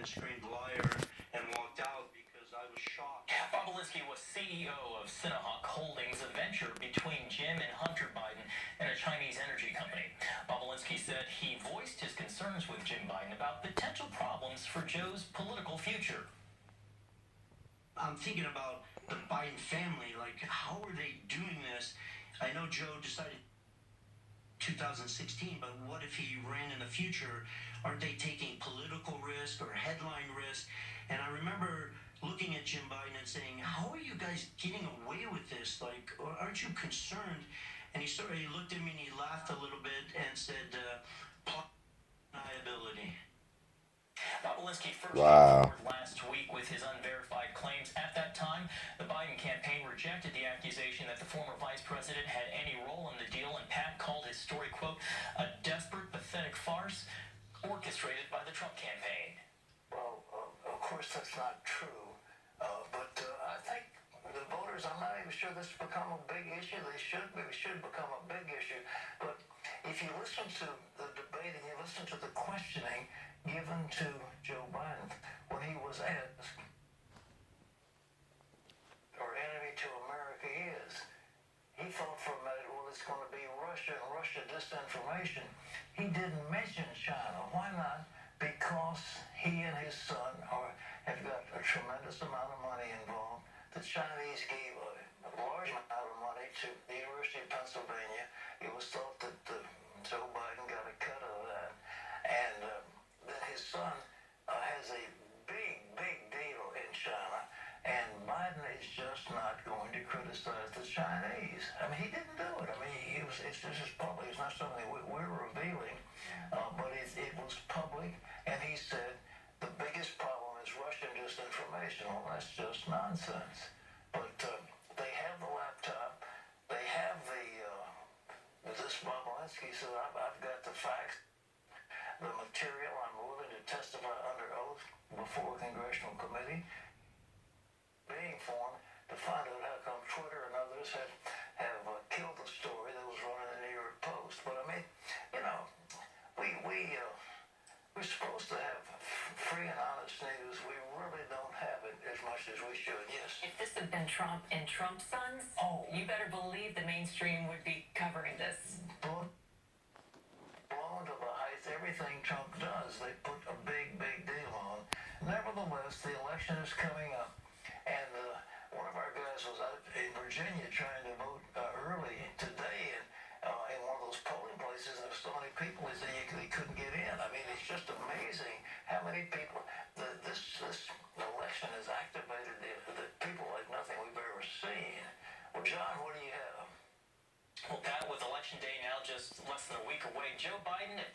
screamed liar and walked out because I was shocked. Bobulinski was CEO of Sinahawk Holdings, a venture between Jim and Hunter Biden and a Chinese energy company. Bobulinski said he voiced his concerns with Jim Biden about potential problems for Joe's political future. I'm thinking about the Biden family, like how are they doing this? I know Joe decided 2016, but what if he ran in the future? Aren't they taking political risk or headline risk? And I remember looking at Jim Biden and saying, how are you guys getting away with this? Like, aren't you concerned? And he looked at me and he laughed a little bit and said, liability. Bobulinski first came forward last week with his unverified claims. At that time, the Biden campaign rejected the accusation that the former vice president had any role in the deal, and Pat called his story, quote, a desperate, pathetic farce orchestrated by the Trump campaign. Well, of course that's not true, but I think the voters, I'm not even sure this has become a big issue. It should become a big issue. But if you listen to the debate and you listen to the questioning given to Joe Biden when he was asked, our enemy to America is, he thought for a minute, well, it's going to be Russia and Russia disinformation. He didn't mention China. Why not? Because he and his son have got a tremendous amount of money involved. The Chinese gave a large amount of money to the University of Pennsylvania. It was thought that Joe Biden got a cut of that. And that his son has a big, big deal in China. And Biden is just not going to criticize the Chinese. I mean, he didn't do it. I mean, this is public. It's not something we're revealing, but it was public. And he said the biggest problem is Russian disinformation. Well, that's just nonsense. But they have the laptop. They have this Bobulinski said, I've got the facts, the material. I'm willing to testify under oath before a congressional committee being formed to find out how come Twitter and others have killed the story that was running in the New York Post. But I mean, you know, we're supposed to have free and honest news. We really don't have it as much as we should. Yes. If this had been Trump and Trump's sons, you better believe the mainstream would be covering this. Blown to the heights, everything Trump does, they put a big, big deal on. Nevertheless, the election is coming up, and one of our guys was out in Virginia trying to vote early today, and in one of those polling places, there were so many people, he said he couldn't get in. I mean, it's just amazing how many people, this election has activated the people like nothing we've ever seen. Well, John, what do you have? Well, Pat, with Election Day now just less than a week away, Joe Biden at